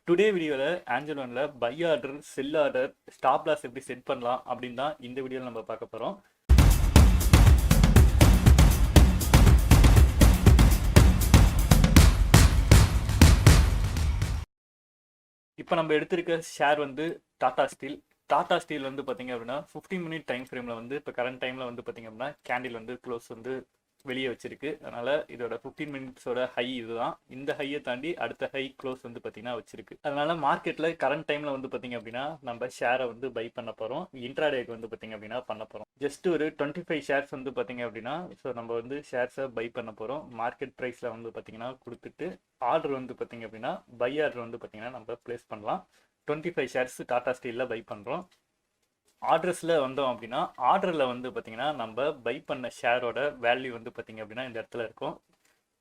Today வீடியோவில் angel ஒன்ல buy order sell order stop loss எப்படி செட் பண்ணலாம் அப்படின்னு தான் இந்த வீடியோவில் நம்ம பார்க்க போகிறோம். இப்போ நம்ம எடுத்திருக்க ஷேர் வந்து டாடா ஸ்டீல் வந்து பார்த்தீங்க அப்படின்னா 15 மினிட் டைம் ஃப்ரேமில் வந்து இப்போ கரண்ட் டைமில் வந்து பார்த்தீங்க அப்படின்னா கேண்டில் வந்து க்ளோஸ் வந்து வெளியே வச்சிருக்கு. அதனால இதோட 15 மினிட்ஸோட ஹை இதுதான். இந்த ஹையை தாண்டி அடுத்த ஹை க்ளோஸ் வந்து பார்த்தீங்கன்னா வச்சிருக்கு. அதனால மார்க்கெட்டில் கரண்ட் டைமில் வந்து பார்த்தீங்க அப்படின்னா நம்ம ஷேரை வந்து பை பண்ண போகிறோம். இன்ட்ராடேக்கு வந்து பார்த்தீங்க அப்படின்னா பண்ண போகிறோம். ஜஸ்ட் ஒரு 25 ஷேர்ஸ் வந்து பார்த்தீங்க அப்படின்னா ஸோ நம்ம வந்து ஷேர்ஸை பை பண்ண போகிறோம். மார்க்கெட் ப்ரைஸில் வந்து பார்த்தீங்கன்னா கொடுத்துட்டு ஆர்டர் வந்து பார்த்தீங்க அப்படின்னா பை ஆர்டர் வந்து பார்த்தீங்கன்னா நம்ம ப்ளேஸ் பண்ணலாம். 25 ஷேர்ஸ் டாடா ஸ்டீலில் பை பண்ணுறோம். ஆர்டர்ஸில் வந்தோம் அப்படின்னா ஆர்டரில் வந்து பார்த்திங்கன்னா நம்ம பை பண்ண ஷேரோட வேல்யூ வந்து பார்த்திங்க அப்படின்னா இந்த இடத்துல இருக்கும்.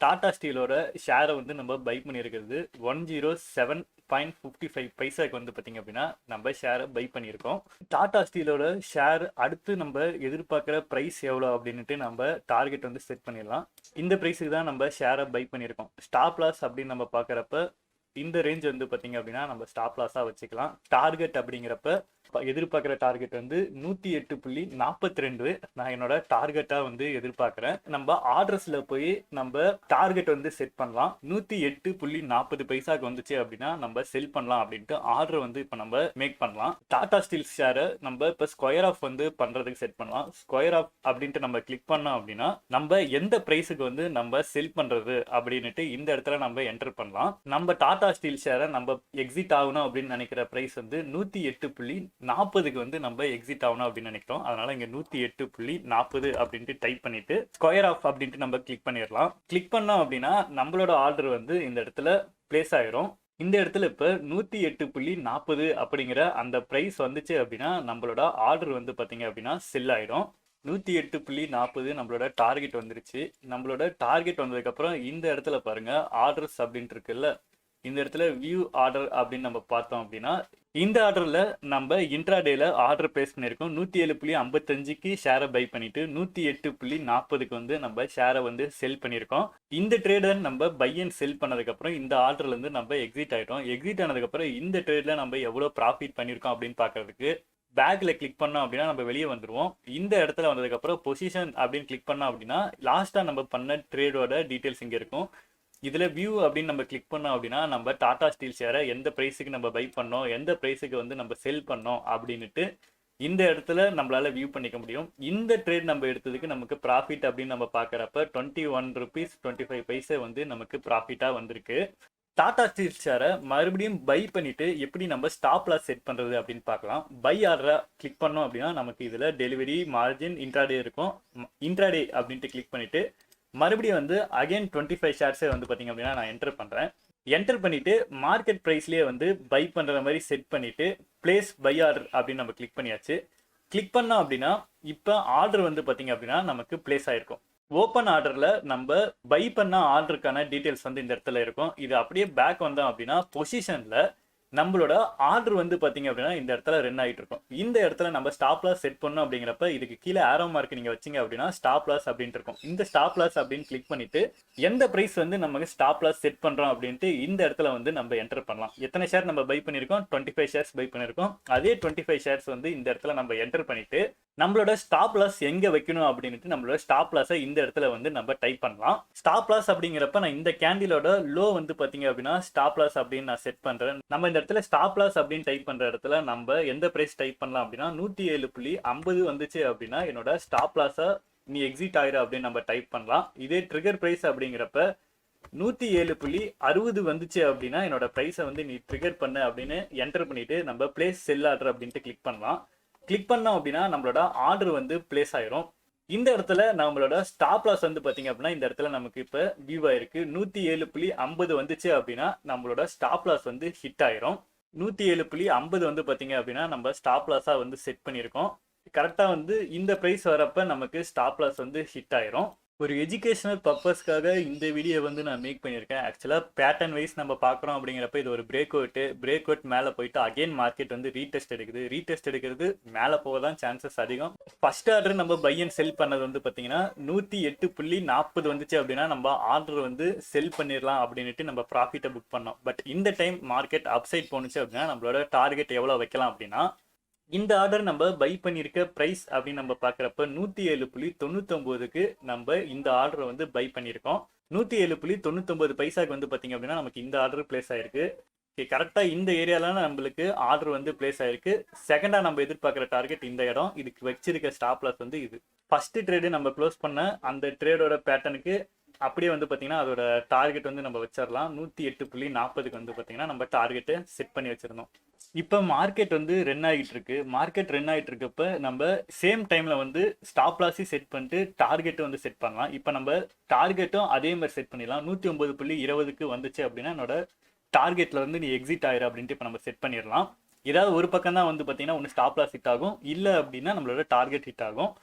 டாடா ஸ்டீலோட ஷேரை வந்து நம்ம பை பண்ணியிருக்கிறது 107.55 பைசாக்கு வந்து பார்த்திங்க அப்படின்னா நம்ம ஷேரை பை பண்ணியிருக்கோம். டாடா ஸ்டீலோட ஷேர் அடுத்து நம்ம எதிர்பார்க்குற ப்ரைஸ் எவ்வளோ அப்படின்ட்டு நம்ம டார்கெட் வந்து செட் பண்ணிடலாம். இந்த ப்ரைஸுக்கு தான் நம்ம ஷேரை பை பண்ணியிருக்கோம். ஸ்டாப் லாஸ் அப்படின்னு நம்ம பார்க்குறப்ப இந்த ரேஞ்ச் வந்து பார்த்தீங்க அப்படின்னா நம்ம ஸ்டாப் லாஸாக வச்சுக்கலாம். டார்கெட் அப்படிங்கிறப்ப எதிர்பார்க்குற டார்கெட் வந்து 108.42 நான் என்னோட டார்கெட்டாக வந்து எதிர்பார்க்குறேன். நம்ம ஆர்டர்ஸில் போய் நம்ம டார்கெட் வந்து செட் பண்ணலாம். 108.40 பைசாக்கு வந்துச்சு அப்படின்னா நம்ம செல் பண்ணலாம் அப்படின்ட்டு ஆர்டர் வந்து இப்போ நம்ம மேக் பண்ணலாம். டாடா ஸ்டீல் ஷேரை நம்ம இப்போ ஸ்கொயர் ஆஃப் வந்து பண்ணுறதுக்கு செட் பண்ணலாம். ஸ்கொயர் ஆஃப் அப்படின்ட்டு நம்ம கிளிக் பண்ணோம் அப்படின்னா நம்ம எந்த ப்ரைஸுக்கு வந்து நம்ம செல் பண்ணுறது அப்படின்ட்டு இந்த இடத்துல நம்ம என்டர் பண்ணலாம். நம்ம டாடா ஸ்டீல் ஷேரை நம்ம எக்ஸிட் ஆகணும் அப்படின்னு நினைக்கிற ப்ரைஸ் வந்து 108.40க்கு வந்து நம்ம எக்ஸிட் ஆகணும் அப்படின்னு நினைக்கிறோம். அதனால இங்க 108.40 அப்படின்ட்டு டைப் பண்ணிட்டு ஸ்கொயர் ஆஃப் அப்படின்ட்டு நம்ம கிளிக் பண்ணிடலாம். கிளிக் பண்ணோம் அப்படின்னா நம்மளோட ஆர்டர் வந்து இந்த இடத்துல பிளேஸ் ஆயிரும். இந்த இடத்துல இப்போ 108.40 அப்படிங்கிற அந்த ப்ரைஸ் வந்துச்சு அப்படின்னா நம்மளோட ஆர்டர் வந்து பார்த்தீங்க அப்படின்னா செல் ஆயிடும். 108.40 நம்மளோட டார்கெட் வந்துருச்சு. நம்மளோட டார்கெட் வந்ததுக்கப்புறம் இந்த இடத்துல பாருங்க ஆர்டர்ஸ் அப்படின்ட்டு இருக்குல்ல, இந்த இடத்துல வியூ ஆர்டர் அப்படின்னு நம்ம பார்த்தோம் அப்படின்னா இந்த ஆர்டரில் நம்ம இன்ட்ராடேல ஆர்டர் பிளேஸ் பண்ணியிருக்கோம். 107.55க்கு ஷேரை பை பண்ணிட்டு 108.40க்கு வந்து நம்ம ஷேரை வந்து செல் பண்ணியிருக்கோம். இந்த ட்ரேடர் நம்ம பை அண்ட் செல் பண்ணதுக்கப்புறம் இந்த ஆர்டர்லேருந்து நம்ம எக்ஸிட் ஆகிட்டோம். எக்ஸிட் ஆனதுக்கப்புறம் இந்த ட்ரேடில் நம்ம எவ்வளோ ப்ராஃபிட் பண்ணியிருக்கோம் அப்படின்னு பார்க்கறதுக்கு பேக்ல கிளிக் பண்ணோம் அப்படின்னா நம்ம வெளியே வந்துடுவோம். இந்த இடத்துல வந்ததுக்கப்புறம் பொசிஷன் அப்படின்னு கிளிக் பண்ணோம் அப்படின்னா லாஸ்ட்டாக நம்ம பண்ண ட்ரேடோட டீட்டெயில்ஸ் இங்கே இருக்கும். இதில் வியூ அப்படின்னு நம்ம கிளிக் பண்ணோம் அப்படின்னா நம்ம டாடா ஸ்டீல் ஷேரை எந்த ப்ரைஸுக்கு நம்ம பை பண்ணோம், எந்த ப்ரைஸுக்கு வந்து நம்ம செல் பண்ணோம் அப்படின்ட்டு இந்த இடத்துல நம்மளால வியூ பண்ணிக்க முடியும். இந்த ட்ரேட் நம்ம எடுத்ததுக்கு நமக்கு ப்ராஃபிட் அப்படின்னு நம்ம பார்க்குறப்ப 21.25 பைசா வந்து நமக்கு ப்ராஃபிட்டாக வந்திருக்கு. டாடா ஸ்டீல் ஷேரை மறுபடியும் பை பண்ணிட்டு எப்படி நம்ம ஸ்டாப் லாஸ் செட் பண்ணுறது அப்படின்னு பார்க்கலாம். பை ஆர்டரை கிளிக் பண்ணோம் அப்படின்னா நமக்கு இதில் டெலிவரி மார்ஜின் இன்ட்ராடே இருக்கும். இன்ட்ராடே அப்படின்ட்டு கிளிக் பண்ணிட்டு மறுபடியும் வந்து அகைன் 25 ஷேர்ஸே வந்து பார்த்தீங்க அப்படின்னா நான் என்டர் பண்ணுறேன். என்டர் பண்ணிட்டு மார்க்கெட் ப்ரைஸ்லேயே வந்து பை பண்ணுற மாதிரி செட் பண்ணிட்டு பிளேஸ் பை ஆர்டர் அப்படின்னு நம்ம கிளிக் பண்ணியாச்சு. கிளிக் பண்ணோம் அப்படின்னா இப்போ ஆர்டர் வந்து பார்த்தீங்க அப்படின்னா நமக்கு பிளேஸ் ஆயிருக்கும். ஓப்பன் ஆர்டரில் நம்ம பை பண்ண ஆர்டருக்கான டீட்டெயில்ஸ் வந்து இந்த இடத்துல இருக்கும். இது அப்படியே பேக் வந்தோம் அப்படின்னா பொசிஷனில் நம்மளோட ஆர்டர் வந்து பார்த்தீங்க அப்படின்னா இந்த இடத்துல ரன் ஆகிட்டு இருக்கும். இந்த இடத்துல நம்ம ஸ்டாப் லாஸ் செட் பண்ணோம் அப்படிங்கிறப்ப இதுக்கு கீழே ஆரோ மார்க் நீங்கள் வச்சிங்க அப்படின்னா ஸ்டாப் லாஸ் அப்படின்ட்டு இருக்கும். இந்த ஸ்டாப் லாஸ் அப்படின்னு கிளிக் பண்ணிட்டு எந்த ப்ரைஸ் வந்து நமக்கு ஸ்டாப் லாஸ் செட் பண்ணுறோம் அப்படின்ட்டு இந்த இடத்துல வந்து நம்ம என்டர் பண்ணலாம். எத்தனை ஷேர் நம்ம பை பண்ணியிருக்கோம்? 25 ஷேர்ஸ் பை பண்ணியிருக்கோம். அதே 25 ஷேர்ஸ் வந்து இந்த இடத்துல நம்ம என்டர் பண்ணிட்டு நம்மளோட ஸ்டாப் லாஸ் எங்கே வைக்கணும் அப்படின்ட்டு நம்மளோட ஸ்டாப் லாஸை இந்த இடத்துல வந்து நம்ம டைப் பண்ணலாம். ஸ்டாப் லாஸ் அப்படிங்கிறப்ப நான் இந்த கேண்டிலோட லோ வந்து பார்த்தீங்க அப்படின்னா ஸ்டாப் லாஸ் அப்படின்னு நான் செட் பண்ணுறேன். நம்ம இந்த இடத்துல ஸ்டாப் லாஸ் அப்படின்னு டைப் பண்ணுற இடத்துல நம்ம எந்த ப்ரைஸ் டைப் பண்ணலாம் அப்படின்னா 107.50 வந்துச்சு அப்படின்னா என்னோட ஸ்டாப் லாஸை நீ எக்ஸிட் ஆயிரு அப்படின்னு நம்ம டைப் பண்ணலாம். இதே ட்ரிகர் ப்ரைஸ் அப்படிங்கிறப்ப 107.60 வந்துச்சு அப்படின்னா என்னோட ப்ரைஸை வந்து நீ ட்ரிகர் பண்ணு அப்படின்னு என்டர் பண்ணிட்டு நம்ம பிளேஸ் செல் ஆர்டர் அப்படின்ட்டு கிளிக் பண்ணலாம். கிளிக் பண்ணோம் அப்படின்னா நம்மளோட ஆர்டர் வந்து பிளேஸ் ஆயிரும். இந்த இடத்துல நம்மளோட ஸ்டாப் லாஸ் வந்து பார்த்தீங்க அப்படின்னா இந்த இடத்துல நமக்கு இப்போ வியூ ஆயிருக்கு. 107.50 வந்துச்சு அப்படின்னா நம்மளோட ஸ்டாப் லாஸ் வந்து ஹிட் ஆயிரும். 107.50 வந்து பார்த்தீங்க அப்படின்னா நம்ம ஸ்டாப் லாஸாக வந்து செட் பண்ணியிருக்கோம். கரெக்டாக வந்து இந்த ப்ரைஸ் வரப்ப நமக்கு ஸ்டாப் லாஸ் வந்து ஹிட் ஆயிரும். ஒரு எஜுகேஷனல் பர்பஸ்க்காக இந்த வீடியோ வந்து நான் மேக் பண்ணியிருக்கேன். ஆக்சுவலாக பேட்டர்ன் வைஸ் நம்ம பார்க்குறோம் அப்படிங்கிறப்ப இது ஒரு பிரேக் அவுட் மேலே போயிட்டு அகைன் மார்க்கெட் வந்து ரீடெஸ்ட் எடுக்கிறது மேலே போக தான் சான்சஸ் அதிகம். ஃபர்ஸ்ட் ஆர்டர் நம்ம பை அண்ட் செல் பண்ணது வந்து பார்த்தீங்கன்னா 108.40 வந்துச்சு அப்படின்னா நம்ம ஆர்டர் வந்து செல் பண்ணிடலாம் அப்படின்ட்டு நம்ம ப்ராஃபிட்டை புக் பண்ணோம். பட் இந்த டைம் மார்க்கெட் அப்சைட் போணுச்சு அப்படின்னா நம்மளோட டார்கெட் எவ்வளோ வைக்கலாம் அப்படின்னா, இந்த ஆர்டர் நம்ம பை பண்ணியிருக்க ப்ரைஸ் அப்படின்னு நம்ம பார்க்குறப்ப 107.99க்கு நம்ம இந்த ஆர்டரை வந்து பை பண்ணியிருக்கோம். 107.99 பைசாக்கு வந்து பார்த்தீங்க அப்படின்னா நமக்கு இந்த ஆர்டர் பிளேஸ் ஆயிருக்கு. கரெக்டாக இந்த ஏரியாலாம் நம்மளுக்கு ஆர்டர் வந்து பிளேஸ் ஆயிருக்கு. செகண்டாக நம்ம எதிர்பார்க்குற டார்கெட் இந்த இடம். இதுக்கு வச்சிருக்க ஸ்டாப் லாஸ் வந்து இது. ஃபர்ஸ்ட் ட்ரேடு நம்ம க்ளோஸ் பண்ண அந்த ட்ரேடோட பேட்டர்னுக்கு அப்படியே வந்து பார்த்தீங்கன்னா அதோட டார்கெட் வந்து நம்ம வச்சிடலாம். 108.40க்கு வந்து பார்த்தீங்கன்னா நம்ம டார்கெட்டை செட் பண்ணி வச்சிருந்தோம். இப்போ மார்க்கெட் வந்து ரன் ஆகிட்டு இருக்கப்ப நம்ம சேம் டைம்ல வந்து ஸ்டாப் லாஸையும் செட் பண்ணிட்டு டார்கெட்டும் வந்து செட் பண்ணலாம். இப்போ நம்ம டார்கெட்டும் அதே மாதிரி செட் பண்ணிடலாம். 109.20க்கு வந்துச்சு அப்படின்னா என்னோட டார்கெட்ல வந்து நீ எக்ஸிட் ஆயிரு அப்படின்ட்டு இப்போ நம்ம செட் பண்ணிடலாம். ஏதாவது ஒரு பக்கம் தான் வந்து பார்த்தீங்கன்னா ஒன்று ஸ்டாப் லாஸ் ஹிட் ஆகும், இல்லை அப்படின்னா நம்மளோட டார்கெட் ஹிட் ஆகும்.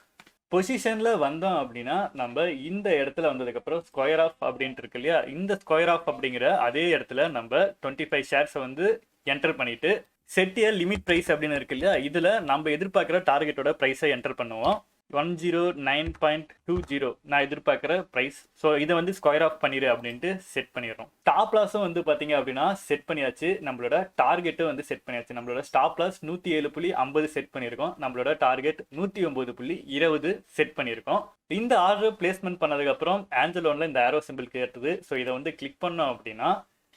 பொசிஷன்ல வந்தோம் அப்படின்னா நம்ம இந்த இடத்துல வந்ததுக்கப்புறம் ஸ்கொயர் ஆஃப் அப்படின்ட்டு இருக்கு இல்லையா, இந்த ஸ்கொயர் ஆஃப் அப்படிங்கிற அதே இடத்துல நம்ம 25 ஷேர்ஸை வந்து என்டர் பண்ணிட்டு செட் இயர் லிமிட் ப்ரைஸ் அப்படின்னு இருக்கு இல்லையா, இதில் நம்ம எதிர்பார்க்குற டார்கெட்டோட ப்ரைஸை என்டர் பண்ணுவோம். 109.20 நான் எதிர்பார்க்குற ப்ரைஸ். ஸோ இதை வந்து ஸ்கொயர் ஆஃப் பண்ணிடு அப்படின்ட்டு செட் பண்ணிடுறோம். ஸ்டாப் லாஸும் வந்து பார்த்தீங்க அப்படின்னா செட் பண்ணியாச்சு. நம்மளோட டார்கெட்டும் வந்து செட் பண்ணியாச்சு. நம்மளோட ஸ்டாப் லாஸ் 107.50 செட் பண்ணியிருக்கோம். நம்மளோட டார்கெட் 109.20 செட் பண்ணியிருக்கோம். இந்த ஆர்டர் பிளேஸ்மெண்ட் பண்ணதுக்கப்புறம் ஆஞ்சல் ஒன்ல இந்த ஆரோ சிம்பிள் கேட்டுது. ஸோ இதை வந்து கிளிக் பண்ணோம் அப்படின்னா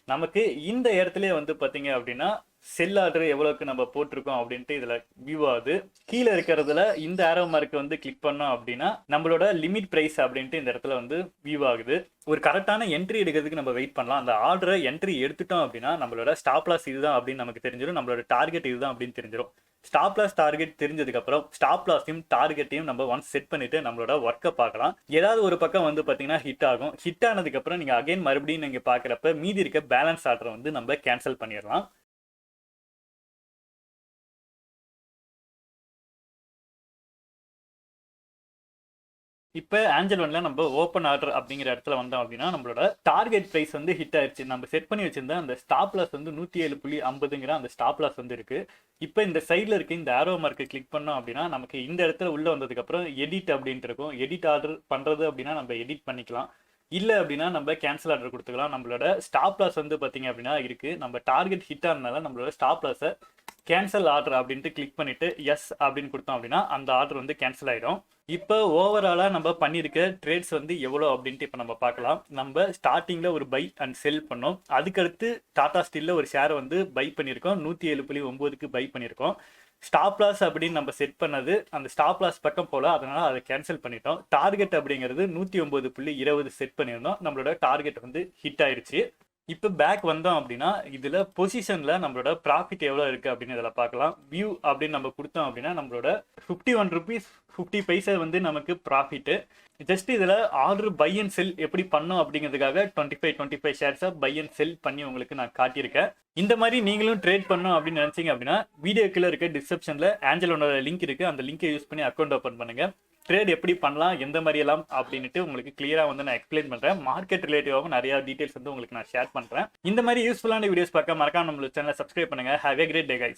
நமக்கு இந்த இடத்துல வந்து பார்த்தீங்க அப்படின்னா செல் ஆர்டர் எவ்வளோக்கு நம்ம போட்டிருக்கோம் அப்படின்ட்டு இதில் வியூ ஆகுது. கீழே இருக்கிறதுல இந்த ஆரோ மார்க்கை வந்து கிளிக் பண்ணோம் அப்படின்னா நம்மளோட லிமிட் ப்ரைஸ் அப்படின்ட்டு இந்த இடத்துல வந்து வியூ ஆகுது. ஒரு கரெக்டான என்ட்ரி எடுக்கிறதுக்கு நம்ம வெயிட் பண்ணலாம். அந்த ஆர்டரை என்ட்ரி எடுத்துட்டோம் அப்படின்னா நம்மளோட ஸ்டாப் லாஸ் இதுதான் அப்படின்னு நமக்கு தெரிஞ்சிடும், நம்மளோட டார்கெட் இதுதான் அப்படின்னு தெரிஞ்சிடும். ஸ்டாப் லாஸ் டார்கெட் தெரிஞ்சதுக்கப்புறம் ஸ்டாப் லாஸையும் டார்கெட்டையும் நம்ம ஒன்ஸ் செட் பண்ணிட்டு நம்மளோட ஒர்க்கை பார்க்கலாம். ஏதாவது ஒரு பக்கம் வந்து பார்த்தீங்கன்னா ஹிட் ஆகும். ஹிட் ஆனதுக்கப்புறம் நீங்கள் அகைன் மறுபடியும் நீங்கள் பார்க்குறப்ப மீதி இருக்க பேலன்ஸ் ஆர்டரை வந்து நம்ம கேன்சல் பண்ணிடலாம். இப்போ ஆஞ்சல் ஒன்ல நம்ம ஓப்பன் ஆர்டர் அப்படிங்கிற இடத்துல வந்தோம் அப்படின்னா நம்மளோட டார்கெட் ப்ரைஸ் வந்து ஹிட் ஆயிடுச்சு. நம்ம செட் பண்ணி வச்சிருந்த அந்த ஸ்டாப் லாஸ் வந்து 107.50ங்கிற அந்த ஸ்டாப் லாஸ் வந்து இருக்கு. இப்போ இந்த சைடில் இருக்க இந்த ஆரோ மார்க்கை கிளிக் பண்ணோம் அப்படின்னா நமக்கு இந்த இடத்துல உள்ள வந்ததுக்கப்புறம் எடிட் அப்படின்ட்டு இருக்கும். எடிட் ஆர்டர் பண்ணுறது அப்படின்னா நம்ம எடிட் பண்ணிக்கலாம். இல்லை அப்படின்னா நம்ம கேன்சல் ஆர்டர் கொடுத்துக்கலாம். நம்மளோட ஸ்டாப் லாஸ் வந்து பார்த்தீங்க அப்படின்னா இருக்கு. நம்ம டார்கெட் ஹிட் ஆனதுனால நம்மளோட ஸ்டாப் லாஸை கேன்சல் ஆர்டர் அப்படின்ட்டு கிளிக் பண்ணிட்டு எஸ் அப்படின்னு கொடுத்தோம் அப்படின்னா அந்த ஆர்டர் வந்து கேன்சல் ஆயிடும். இப்போ ஓவராலாக நம்ம பண்ணியிருக்க ட்ரேட்ஸ் வந்து எவ்வளோ அப்படின்ட்டு இப்போ நம்ம பார்க்கலாம். நம்ம ஸ்டார்டிங்கில் ஒரு பை அண்ட் செல் பண்ணோம். அதுக்கடுத்து டாடா ஸ்டீலில் ஒரு ஷேரை வந்து பை பண்ணியிருக்கோம். 107.9க்கு பை பண்ணியிருக்கோம். ஸ்டாப் லாஸ் அப்படின்னு நம்ம செட் பண்ணது அந்த ஸ்டாப் லாஸ் பக்கம் போல, அதனால அதை கேன்சல் பண்ணிட்டோம். டார்கெட் அப்படிங்கிறது 109.20 செட் பண்ணியிருந்தோம். நம்மளோட டார்கெட் வந்து ஹிட் ஆயிடுச்சு. இப்போ பேக் வந்தோம் அப்படின்னா இதில் பொசிஷனில் நம்மளோட ப்ராஃபிட் எவ்வளோ இருக்குது அப்படின்னு இதில் பார்க்கலாம். வியூ அப்படின்னு நம்ம கொடுத்தோம் அப்படின்னா நம்மளோட 51 ரூபீஸ் 50 பைசா வந்து நமக்கு ப்ராஃபிட்டு. ஜஸ்ட் இதில் ஆர்டர் பை அண்ட் செல் எப்படி பண்ணோம் அப்படிங்கிறதுக்காக 25 ஷேர்ஸை பை அண்ட் செல் பண்ணி உங்களுக்கு நான் காட்டியிருக்கேன். இந்த மாதிரி நீங்களும் ட்ரேட் பண்ணணும் அப்படின்னு நினச்சிங்க அப்படின்னா வீடியோக்குள்ளே இருக்க டிஸ்கிரிப்ஷனில் ஆஞ்சலோட லிங்க் இருக்குது. அந்த லிங்கை யூஸ் பண்ணி அக்கௌண்ட் ஓப்பன் பண்ணுங்கள். ட்ரேட் எப்படி பண்ணலாம், எந்த மாதிரி எல்லாம் அப்படின்ட்டு உங்களுக்கு கிளியராக வந்து நான் எக்ஸ்பிளைன் பண்ணுறேன். மார்க்கெட் ரிலேட்டிவாகவும் நிறைய டீட்டெயில்ஸ் வந்து உங்களுக்கு நான் ஷேர் பண்ணுறேன். இந்த மாதிரி யூஸ்ஃபுல்லான வீடியோஸ் பார்க்க மறக்காம நம்மளோட சேனலை சப்ஸ்கிரைப் பண்ணுங்கள். Have a great day guys.